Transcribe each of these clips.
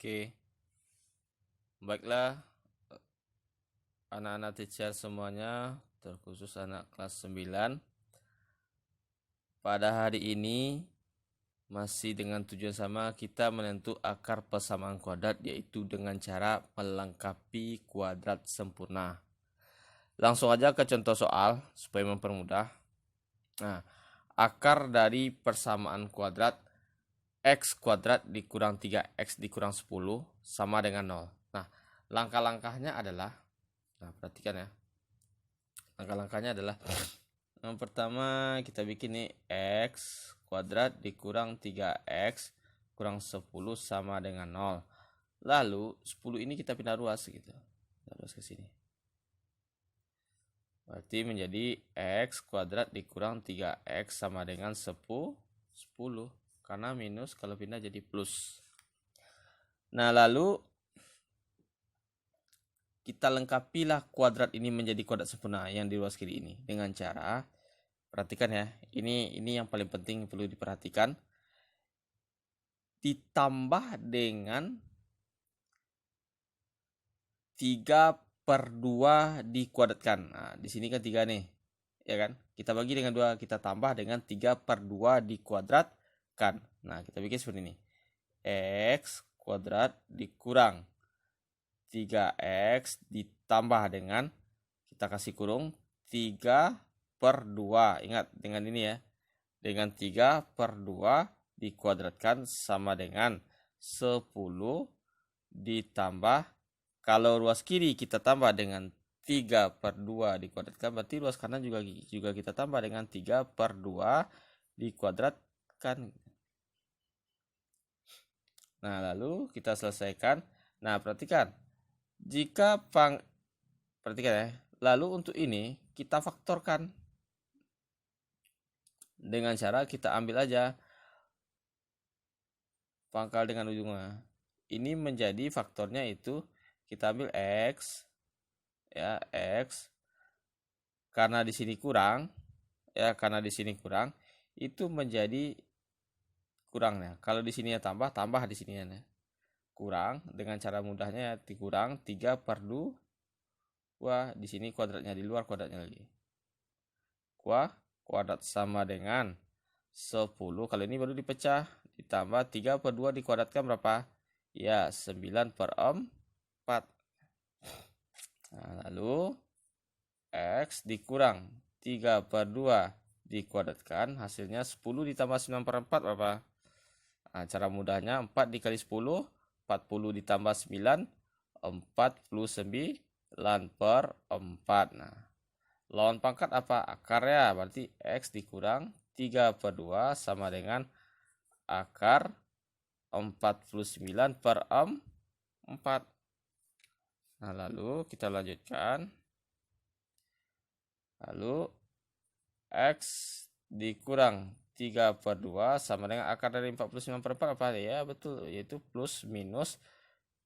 Oke, baiklah anak-anak teacher semuanya, terkhusus anak kelas 9. Pada hari ini masih dengan tujuan sama, kita menentu akar persamaan kuadrat, yaitu dengan cara melengkapi kuadrat sempurna. Langsung aja ke contoh soal supaya mempermudah. Nah, akar dari persamaan kuadrat x kuadrat dikurang 3x dikurang 10 sama dengan 0. Nah, langkah-langkahnya adalah, perhatikan ya. Langkah-langkahnya adalah yang pertama kita bikin nih x kuadrat dikurang 3x kurang 10 sama dengan 0. Lalu 10 ini kita pindah ruas gitu. Pindah ruas ke sini. Berarti menjadi x kuadrat dikurang 3x sama dengan 10. Karena minus kalau pindah jadi plus. Nah, lalu kita lengkapilah kuadrat ini menjadi kuadrat sempurna yang di ruas kiri ini dengan cara, perhatikan ya, ini yang paling penting perlu diperhatikan, ditambah dengan 3/2 dikuadratkan. Nah, di sini kan 3 nih, ya kan? Kita bagi dengan 2, kita tambah dengan 3/2 dikuadratkan. Nah, kita bikin seperti ini. X kuadrat dikurang 3x ditambah dengan, kita kasih kurung, 3/2. Ingat dengan ini ya. Dengan 3/2 dikuadratkan sama dengan 10 ditambah, kalau ruas kiri kita tambah dengan 3/2 dikuadratkan, berarti ruas kanan juga kita tambah dengan 3/2 dikuadratkan. Nah, lalu kita selesaikan. Nah, perhatikan. Perhatikan ya. Lalu untuk ini kita faktorkan. Dengan cara kita ambil aja pangkal dengan ujungnya. Ini menjadi faktornya itu kita ambil x ya, x karena di sini kurang ya, karena di sini kurang itu menjadi kurangnya. Kalau di sini ya tambah di sini ya kurang, dengan cara mudahnya dikurang 3/2. Di sini kuadratnya, di luar kuadratnya lagi. Kuadrat sama dengan 10. Kalau ini baru dipecah, ditambah 3/2 dikuadratkan berapa? Ya, 9/4. Nah, lalu x dikurang 3/2 dikuadratkan, hasilnya 10 ditambah 9/4 berapa? Nah, cara mudahnya 4 dikali 10, 40 ditambah 9, 49/4. Nah, lawan pangkat apa? Akarnya, berarti x dikurang 3/2 sama dengan akar 49/4. Nah, lalu kita lanjutkan. Lalu x dikurang 3/2 sama dengan akar dari 49/4 apa ya? Betul, yaitu plus minus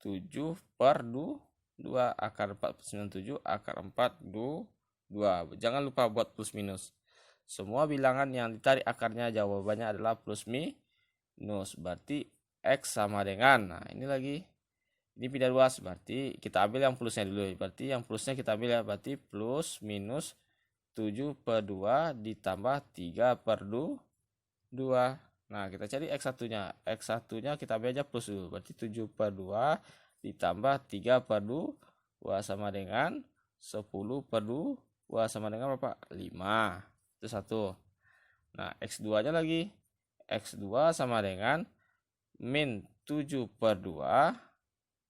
7/2. Akar 4/7, akar 4/2. Jangan lupa buat plus minus. Semua bilangan yang ditarik akarnya jawabannya adalah plus minus. Berarti x sama dengan, nah ini lagi, ini pindah ruas, berarti kita ambil yang plusnya dulu. Berarti yang plusnya kita ambil ya, berarti plus minus 7/2 ditambah 3/2. Nah, kita cari x1-nya. X1-nya kita ambil aja plus dulu. Berarti 7/2 ditambah 3/2 sama dengan 10/2 sama dengan berapa? 5. Itu 1. Nah, x2-nya lagi. X2 sama dengan min 7/2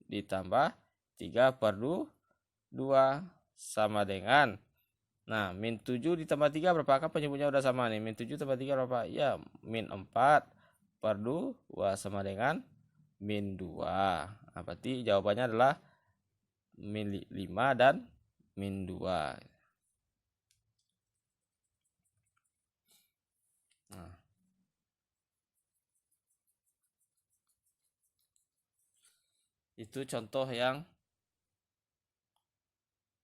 ditambah 3/2 sama dengan, nah, min 7 ditambah 3 berapa? Kan penyebutnya udah sama nih. Min 7 tambah 3 berapa? Ya, min 4/2 sama dengan min 2. Nah, berarti jawabannya adalah min 5 dan min 2. Nah, itu contoh yang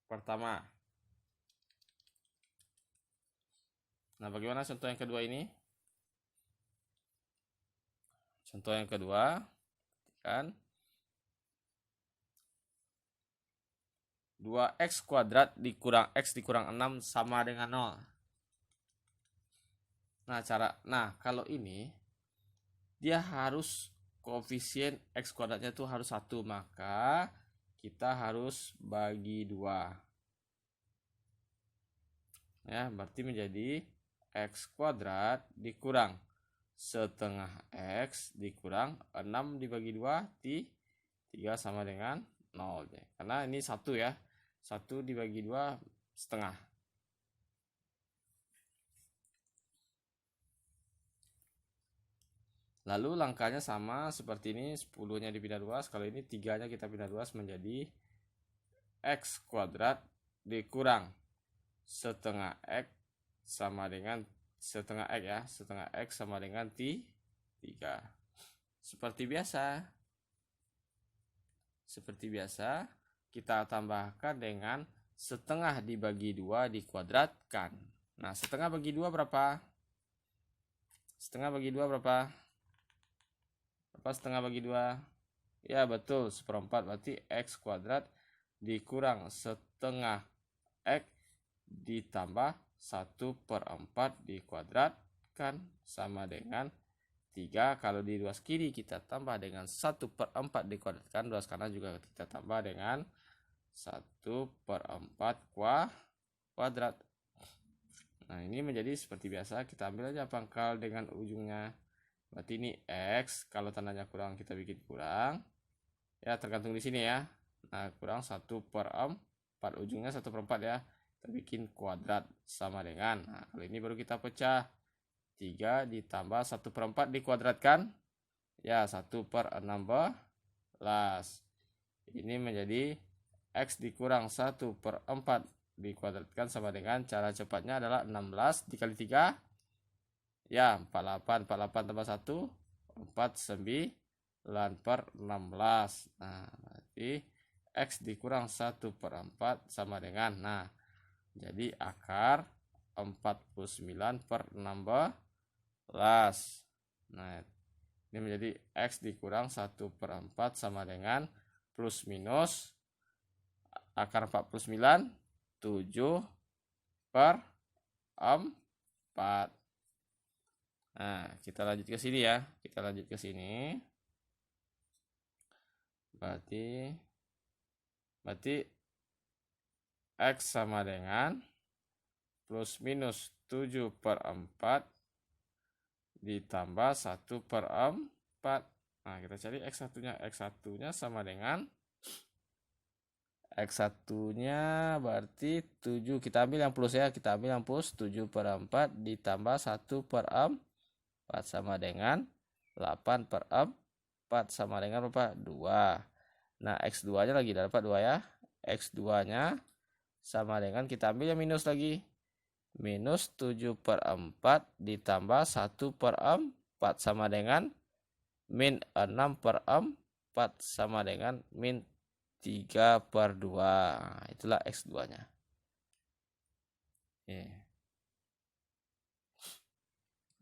pertama. Nah, bagaimana contoh yang kedua ini? Contoh yang kedua, kan? 2x kuadrat dikurang x dikurang 6 sama dengan 0. Nah, kalau ini dia harus koefisien x kuadratnya itu harus 1, maka kita harus bagi 2. Ya, berarti menjadi x kuadrat dikurang setengah x dikurang 6 dibagi 2 3 sama dengan 0. Karena ini 1 ya. 1 dibagi 2 setengah. Lalu langkahnya sama seperti ini, 10-nya dipindah 2, kali ini 3-nya kita pindah 2 menjadi x kuadrat dikurang setengah x sama dengan setengah x ya, setengah x sama dengan 3. Seperti biasa kita tambahkan dengan setengah dibagi 2 dikuadratkan. Nah, setengah bagi 2 berapa? Setengah bagi 2 berapa? Apa setengah bagi 2? Ya betul, 1/4. Berarti x kuadrat dikurang setengah x ditambah 1/4 dikuadratkan sama dengan 3. Kalau di ruas kiri kita tambah dengan 1/4 dikuadratkan, ruas kanan juga kita tambah dengan 1/4 kuadrat. Nah, ini menjadi seperti biasa, kita ambil aja pangkal dengan ujungnya. Berarti ini x, kalau tandanya kurang kita bikin kurang. Ya, tergantung di sini ya. Nah, kurang 1/4, ujungnya 1/4 ya. Kita bikin kuadrat sama dengan. Nah, kalau ini baru kita pecah. 3 ditambah 1/4 dikuadratkan. Ya, 1/16. Ini menjadi x dikurang 1/4 dikuadratkan sama dengan, cara cepatnya adalah 16 dikali 3. Ya, 48. 48 tambah 1, 49/16. Nah, berarti x dikurang 1/4 sama dengan, nah, jadi akar 49/16. Nah, ini menjadi x dikurang 1/4 sama dengan plus minus akar 49, 7/4. Nah, kita lanjut ke sini ya. Kita lanjut ke sini. Berarti x sama dengan plus minus 7/4 ditambah 1/4. Nah, kita cari x1-nya. X1-nya sama dengan x1-nya berarti 7. Kita ambil yang plus ya. Kita ambil yang plus, 7/4 ditambah 1/4 sama dengan 8/4 sama dengan berapa? 2. Nah, x2-nya lagi dapat 2 ya. X2-nya sama dengan, kita ambil yang minus lagi. Minus 7/4 ditambah 1/4 sama dengan min 6/4 sama dengan min 3/2. Nah, itulah x2-nya.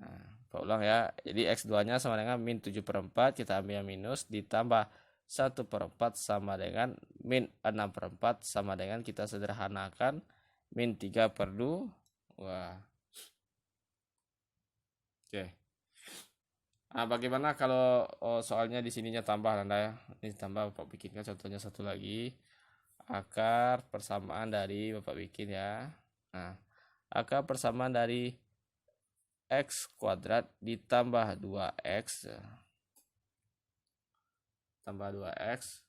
Nah, ulang ya. Jadi x2-nya sama dengan min 7/4, kita ambil yang minus, ditambah 1/4 sama dengan min 6/4 sama dengan, kita sederhanakan, min 3/2. Wah. Oke. Nah, bagaimana kalau soalnya di sininya tambah Anda ya? Ini tambah, Bapak bikinkan contohnya satu lagi. Akar persamaan dari, Bapak bikin ya. Nah, akar persamaan dari x kuadrat ditambah 2x tambah 2x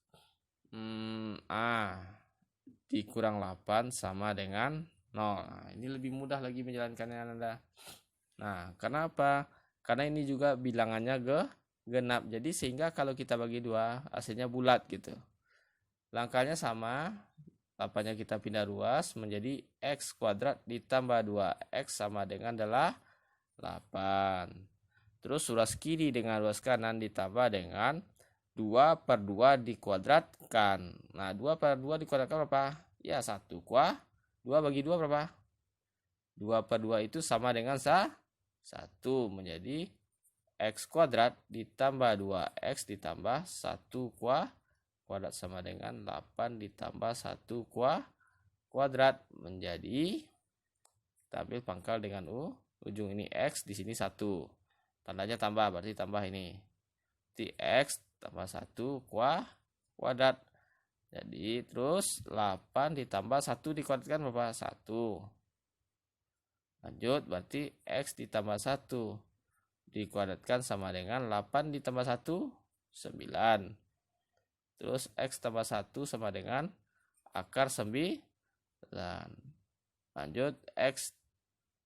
dikurang 8 sama dengan 0. Nah, ini lebih mudah lagi menjalankannya Anda. Nah, kenapa? Karena ini juga bilangannya genap. Jadi sehingga kalau kita bagi 2, hasilnya bulat gitu. Langkahnya sama. 8-nya kita pindah ruas menjadi x kuadrat ditambah 2x sama dengan 8. Terus ruas kiri dengan ruas kanan ditambah dengan 2/2 dikuadratkan. Nah, 2/2 dikuadratkan berapa? Ya, 1 kuah. 2 bagi 2 berapa? 2/2 itu sama dengan 1, menjadi x kuadrat ditambah 2x ditambah 1 kuadrat sama dengan 8 ditambah 1 kuadrat menjadi, kita ambil pangkal dengan ujung ini X, di sini 1. Tandanya tambah, berarti tambah ini. Berarti X tambah 1 kuadrat. Jadi terus 8 ditambah 1 dikuadratkan berapa? 1. Lanjut, berarti X ditambah 1 dikuadratkan sama dengan 8 ditambah 1, 9. Terus X tambah 1 sama dengan akar 9. Lanjut, X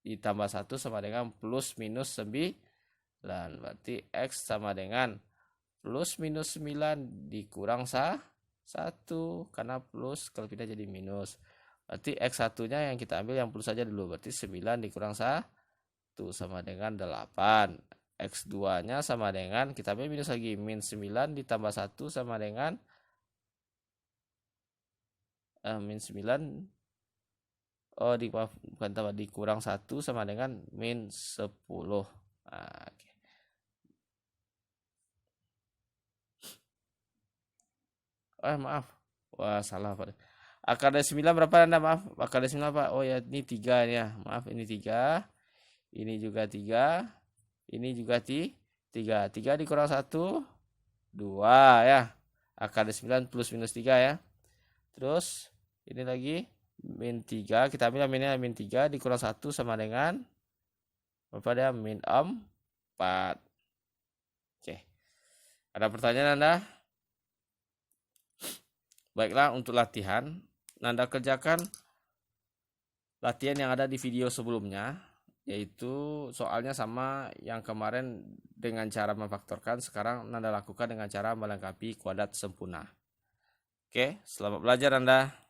ditambah 1 sama dengan plus minus 9. Berarti X sama dengan plus minus 9 dikurang 1. Karena plus kalau pindah jadi minus. Berarti X1 nya yang kita ambil yang plus saja dulu. Berarti 9 dikurang 1 sama dengan 8. X2 nya sama dengan, kita ambil minus lagi, min 9 ditambah 1 sama dengan min 9. Bukan tambah, dikurang 1 sama dengan min 10. Nah, okay. Maaf. Wah, salah Pak. Akar dari 9 berapa Anda? Maaf. Akar dari 9 apa? Oh ya, ini 3 ya. Maaf, ini 3. Ini juga 3. Ini juga 3. 3 dikurang 1, 2 ya. Akar dari 9 plus minus 3 ya. Terus ini lagi min 3. Kita ambil minnya min 3 dikurang 1 sama dengan berapa dia? Min 4. Oke. Ada pertanyaan Anda? Baiklah, untuk latihan Nanda kerjakan latihan yang ada di video sebelumnya, yaitu soalnya sama yang kemarin dengan cara memfaktorkan. Sekarang Nanda lakukan dengan cara melengkapi kuadrat sempurna. Oke, selamat belajar Anda.